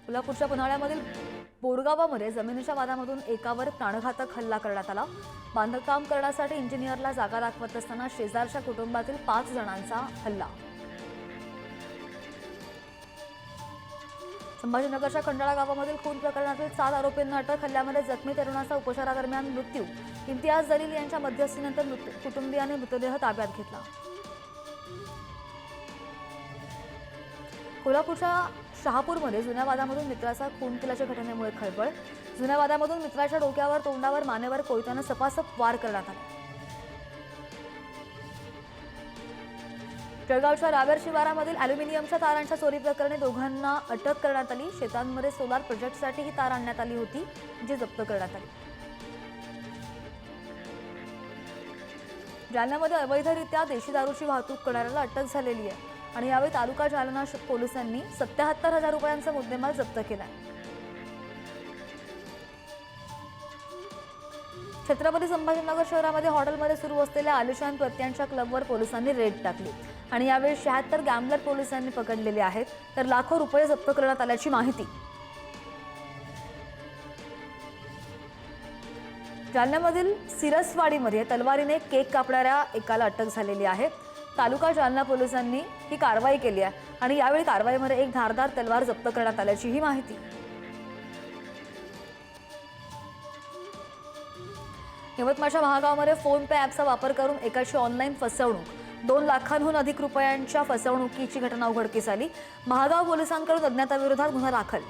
कोल्हापूरच्या पन्हाळ्यामधील बोरगावामध्ये जमिनीच्या वादामधून एकावर प्राणघातक हल्ला करण्यात आला। बांधकाम करण्यासाठी इंजिनियरला जागा दाखवत असताना शेजारच्या कुटुंबातील 5 जणांचा हल्ला। संभाजीनगरच्या खंडाळा गावामधील खून प्रकरणातील 7 आरोपींना अटक। हल्ल्यामध्ये जखमी तरुणाचा उपचारादरम्यान मृत्यू। इम्तियाज जलील यांच्या मध्यस्थीनंतर कुटुंबियांनी मृतदेह ताब्यात घेतला। कोल्हापूरच्या शहापूरमध्ये जुन्या वादामधून मित्राचा खून केल्याच्या घटनेमुळे खळबळ। जुन्या वादामधून मित्राच्या डोक्यावर, तोंडावर, मानेवर कोयत्याने सपासप वार करण्यात आले। जळगावच्या रावेर शिवारामधील अॅल्युमिनियमच्या तारांच्या चोरी प्रकरणी दोघांना अटक करण्यात आली। शेतांमध्ये सोलार प्रोजेक्टसाठी ही तार आणण्यात आली होती, जी जप्त करण्यात आली। जालन्यामध्ये अवैधरित्या देशी दारूची वाहतूक करणाऱ्याला अटक झालेली आहे आणि यावेळी तालुका जालना पोलिसांनी 77,000 रुपयांचा मुद्देमाल जप्त केला। छत्रपती संभाजीनगर शहरामध्ये हॉटेलमध्ये सुरू असलेल्या आलिशान प्रत्यांच्या क्लबवर पोलिसांनी रेड टाकली आणि यावेळी 76 गॅम्बलर पोलिसांनी पकडलेले आहेत, तर लाखो रुपये जप्त करण्यात आल्याची माहिती। जालन्यामधील सिरसवाडीमध्ये तलवारीने केक कापणाऱ्या एकाला अटक झालेली आहे। तालुका जालना पोलिसांनी ही कारवाई केली आहे आणि यावेळी कारवाईमध्ये एक धारदार तलवार जप्त करण्यात आल्याची ही माहिती। यवतमाळच्या महागावमध्ये फोन पे ॲपचा वापर करून एकाची ऑनलाईन फसवणूक। 2 लाखांहून अधिक रुपयांच्या फसवणुकीची घटना उघडकीस आली। महागाव पोलिसांकडून अज्ञाताविरोधात गुन्हा दाखल।